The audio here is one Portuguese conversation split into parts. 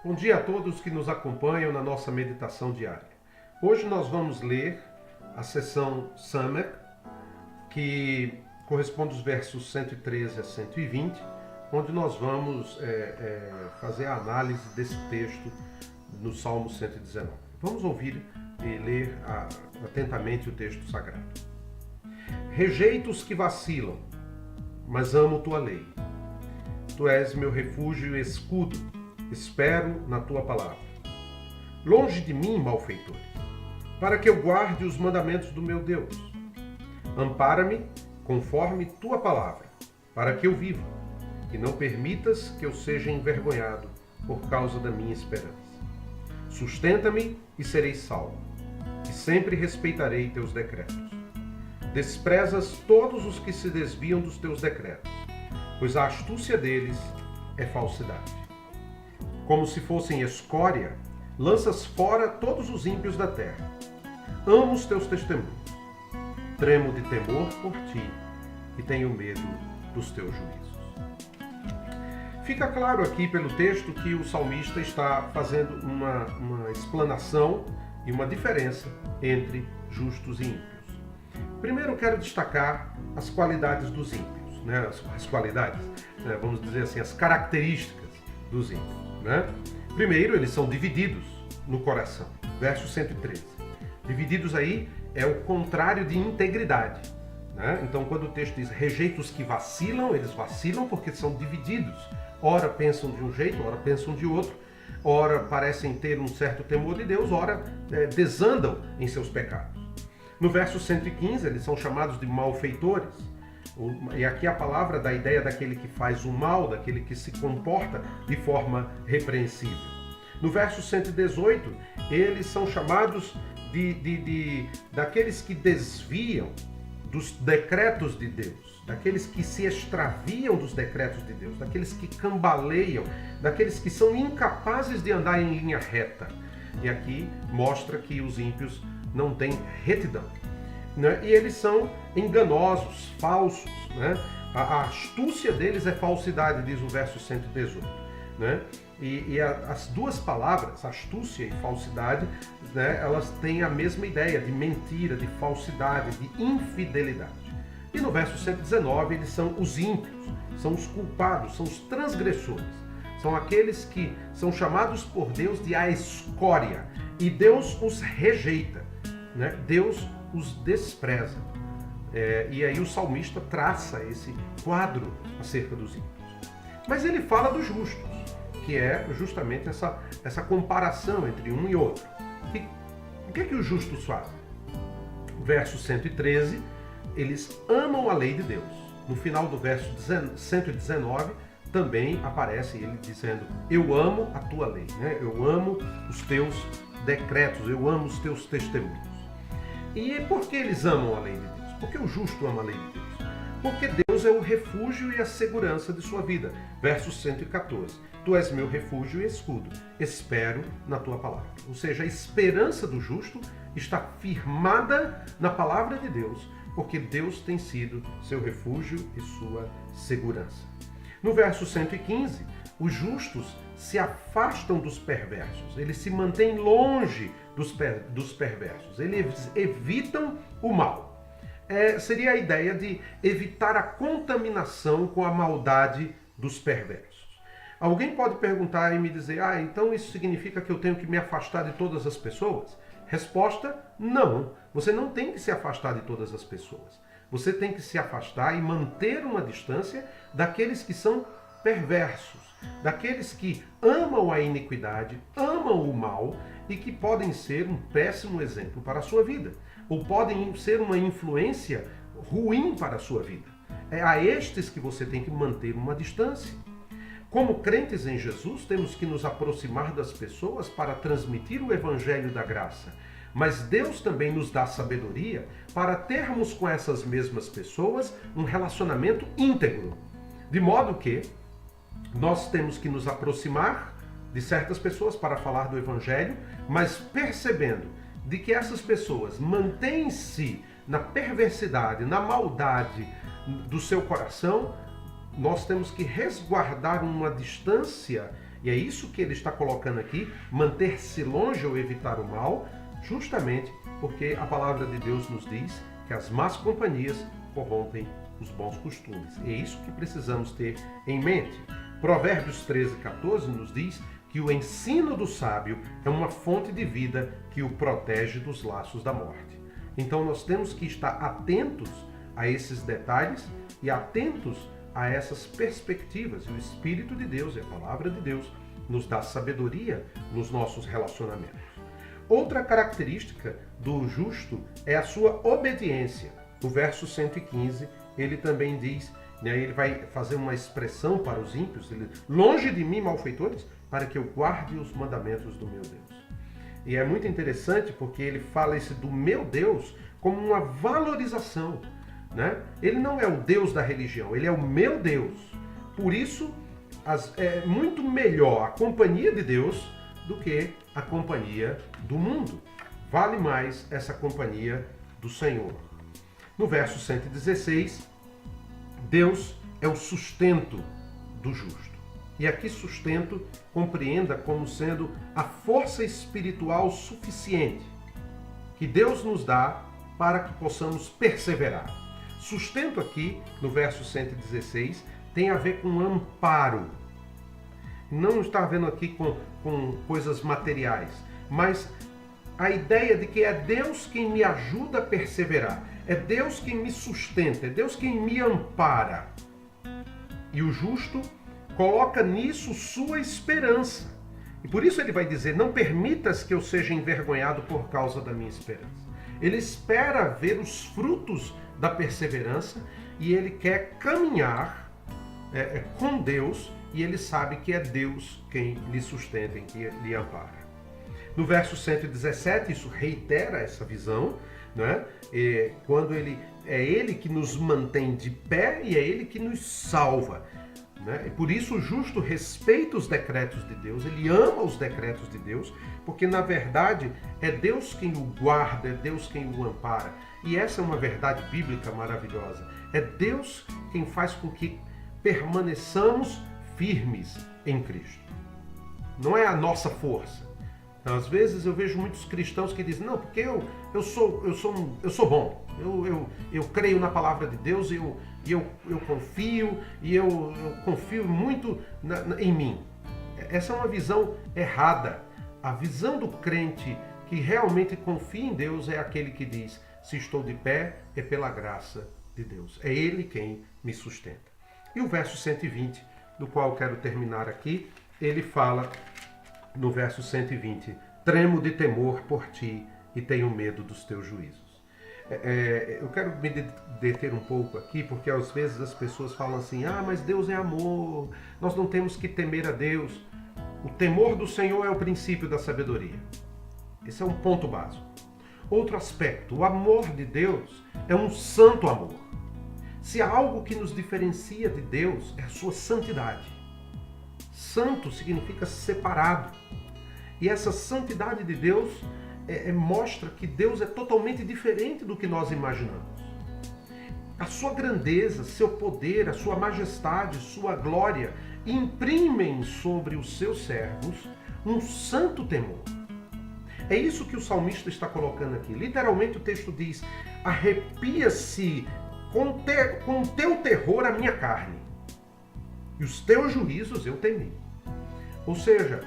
Bom dia a todos que nos acompanham na nossa meditação diária. Hoje nós vamos ler a seção Summer, que corresponde aos versos 113 a 120, onde nós vamos fazer a análise desse texto no Salmo 119. Vamos ouvir e ler atentamente o texto sagrado. Rejeito os que vacilam, mas amo tua lei. Tu és meu refúgio e escudo, espero na tua palavra. Longe de mim, malfeitores, para que eu guarde os mandamentos do meu Deus. Ampara-me conforme tua palavra, para que eu viva, e não permitas que eu seja envergonhado por causa da minha esperança. Sustenta-me e serei salvo, e sempre respeitarei teus decretos. Desprezas todos os que se desviam dos teus decretos, pois a astúcia deles é falsidade. Como se fossem escória, lanças fora todos os ímpios da terra. Amo os teus testemunhos. Tremo de temor por ti e tenho medo dos teus juízos. Fica claro aqui pelo texto que o salmista está fazendo uma explanação e uma diferença entre justos e ímpios. Primeiro eu quero destacar as qualidades dos ímpios, né? As qualidades, né? Vamos dizer assim, as características dos ímpios, né? Primeiro, eles são divididos no coração, verso 113. Divididos aí é o contrário de integridade, né? Então, quando o texto diz rejeita os que vacilam, eles vacilam porque são divididos. Ora pensam de um jeito, ora pensam de outro, ora parecem ter um certo temor de Deus, ora desandam em seus pecados. No verso 115, eles são chamados de malfeitores. E aqui a palavra dá a ideia daquele que faz o mal, daquele que se comporta de forma repreensível. No verso 118, eles são chamados daqueles que desviam dos decretos de Deus, daqueles que se extraviam dos decretos de Deus, daqueles que cambaleiam, daqueles que são incapazes de andar em linha reta. E aqui mostra que os ímpios não têm retidão, né? E eles são enganosos, falsos, né? A astúcia deles é falsidade, diz o verso 118, né? As duas palavras, astúcia e falsidade, né, elas têm a mesma ideia de mentira, de falsidade, de infidelidade. E no verso 119, eles são os ímpios, são os culpados, são os transgressores. São aqueles que são chamados por Deus de a escória. E Deus os rejeita, né? Deus os despreza. E aí o salmista traça esse quadro acerca dos ímpios. Mas ele fala dos justos, que é justamente essa comparação entre um e outro. E o que os justos fazem? Verso 113, eles amam a lei de Deus. No final do verso 119, também aparece ele dizendo, eu amo a tua lei, né? Eu amo os teus decretos, eu amo os teus testemunhos. E por que eles amam a lei de Deus? Porque o justo ama a lei de Deus. Porque Deus é o refúgio e a segurança de sua vida. Verso 114. Tu és meu refúgio e escudo. Espero na tua palavra. Ou seja, a esperança do justo está firmada na palavra de Deus, porque Deus tem sido seu refúgio e sua segurança. No verso 115, os justos se afastam dos perversos. Eles se mantêm longe dos perversos. Eles evitam o mal. Seria a ideia de evitar a contaminação com a maldade dos perversos. Alguém pode perguntar e me dizer, então isso significa que eu tenho que me afastar de todas as pessoas? Resposta, não. Você não tem que se afastar de todas as pessoas. Você tem que se afastar e manter uma distância daqueles que são perversos, daqueles que amam a iniquidade, amam o mal e que podem ser um péssimo exemplo para a sua vida, ou podem ser uma influência ruim para a sua vida. É a estes que você tem que manter uma distância. Como crentes em Jesus, temos que nos aproximar das pessoas para transmitir o evangelho da graça. Mas Deus também nos dá sabedoria para termos com essas mesmas pessoas um relacionamento íntegro. De modo que nós temos que nos aproximar de certas pessoas para falar do evangelho, mas percebendo de que essas pessoas mantêm-se na perversidade, na maldade do seu coração, nós temos que resguardar uma distância, e é isso que ele está colocando aqui, manter-se longe ou evitar o mal, justamente porque a palavra de Deus nos diz que as más companhias corrompem os bons costumes. É isso que precisamos ter em mente. Provérbios 13:14 nos diz que o ensino do sábio é uma fonte de vida que o protege dos laços da morte. Então nós temos que estar atentos a esses detalhes e atentos a essas perspectivas. E o Espírito de Deus e a Palavra de Deus nos dá sabedoria nos nossos relacionamentos. Outra característica do justo é a sua obediência. No verso 115, ele também diz, ele vai fazer uma expressão para os ímpios, longe de mim, malfeitores, para que eu guarde os mandamentos do meu Deus. E é muito interessante porque ele fala esse do meu Deus como uma valorização, né? Ele não é o Deus da religião, ele é o meu Deus. Por isso, é muito melhor a companhia de Deus do que a companhia do mundo. Vale mais essa companhia do Senhor. No verso 116, Deus é o sustento do justo. E aqui sustento compreenda como sendo a força espiritual suficiente que Deus nos dá para que possamos perseverar. Sustento aqui, no verso 116, tem a ver com amparo. Não está vendo aqui com coisas materiais, mas a ideia de que é Deus quem me ajuda a perseverar, é Deus quem me sustenta, é Deus quem me ampara. E o justo coloca nisso sua esperança. E por isso ele vai dizer, não permitas que eu seja envergonhado por causa da minha esperança. Ele espera ver os frutos da perseverança e ele quer caminhar com Deus e ele sabe que é Deus quem lhe sustenta, quem lhe ampara. No verso 117, isso reitera essa visão, né? Quando é Ele que nos mantém de pé e é Ele que nos salva. Né? E por isso o justo respeita os decretos de Deus, ele ama os decretos de Deus, porque na verdade é Deus quem o guarda, é Deus quem o ampara. E essa é uma verdade bíblica maravilhosa. É Deus quem faz com que permaneçamos firmes em Cristo. Não é a nossa força. Então, às vezes eu vejo muitos cristãos que dizem, não, porque eu sou bom, eu creio na palavra de Deus e eu confio, e eu confio muito em mim. Essa é uma visão errada. A visão do crente que realmente confia em Deus é aquele que diz, se estou de pé, é pela graça de Deus. É Ele quem me sustenta. E o verso 120, do qual eu quero terminar aqui, ele fala no verso 120, tremo de temor por ti e tenho medo dos teus juízos. Eu quero me deter um pouco aqui, porque às vezes as pessoas falam assim, mas Deus é amor, nós não temos que temer a Deus. O temor do Senhor é o princípio da sabedoria. Esse é um ponto básico. Outro aspecto, o amor de Deus é um santo amor. Se há algo que nos diferencia de Deus, é a sua santidade. Santo significa separado. E essa santidade de Deus mostra que Deus é totalmente diferente do que nós imaginamos. A sua grandeza, seu poder, a sua majestade, sua glória imprimem sobre os seus servos um santo temor. É isso que o salmista está colocando aqui. Literalmente o texto diz, arrepia-se com o teu terror a minha carne, e os teus juízos eu temi. Ou seja,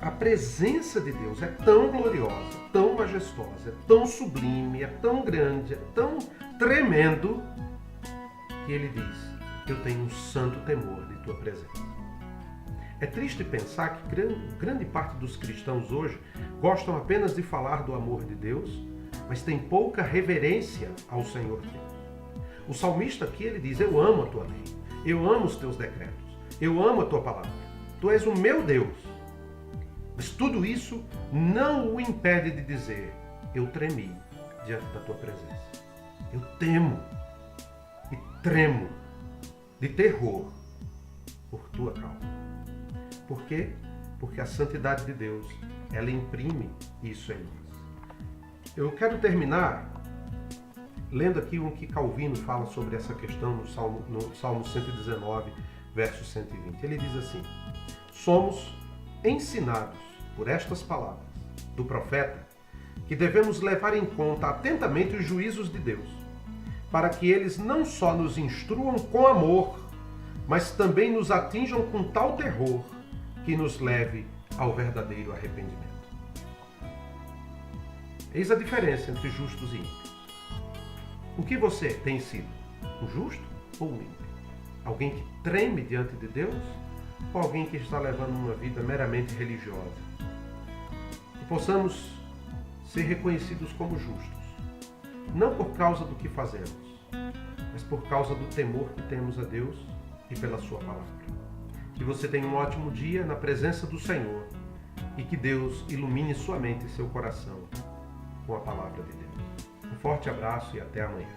a presença de Deus é tão gloriosa, tão majestosa, é tão sublime, é tão grande, é tão tremendo, que ele diz, eu tenho um santo temor de tua presença. É triste pensar que grande parte dos cristãos hoje gostam apenas de falar do amor de Deus, mas tem pouca reverência ao Senhor Deus. O salmista aqui, ele diz, eu amo a tua lei, eu amo os teus decretos, eu amo a tua palavra, tu és o meu Deus. Mas tudo isso não o impede de dizer, eu tremi diante da tua presença. Eu temo e tremo de terror por tua causa. Por quê? Porque a santidade de Deus, ela imprime isso em nós. Eu quero terminar lendo aqui o que Calvino fala sobre essa questão no Salmo 119, verso 120. Ele diz assim: somos ensinados por estas palavras do profeta que devemos levar em conta atentamente os juízos de Deus, para que eles não só nos instruam com amor, mas também nos atinjam com tal terror que nos leve ao verdadeiro arrependimento. Eis a diferença entre justos e ímpios. O que você tem sido? Um justo ou um ímpio? Alguém que treme diante de Deus ou alguém que está levando uma vida meramente religiosa? Que possamos ser reconhecidos como justos, não por causa do que fazemos, mas por causa do temor que temos a Deus e pela sua palavra. Que você tenha um ótimo dia na presença do Senhor e que Deus ilumine sua mente e seu coração com a palavra de Deus. Um forte abraço e até amanhã.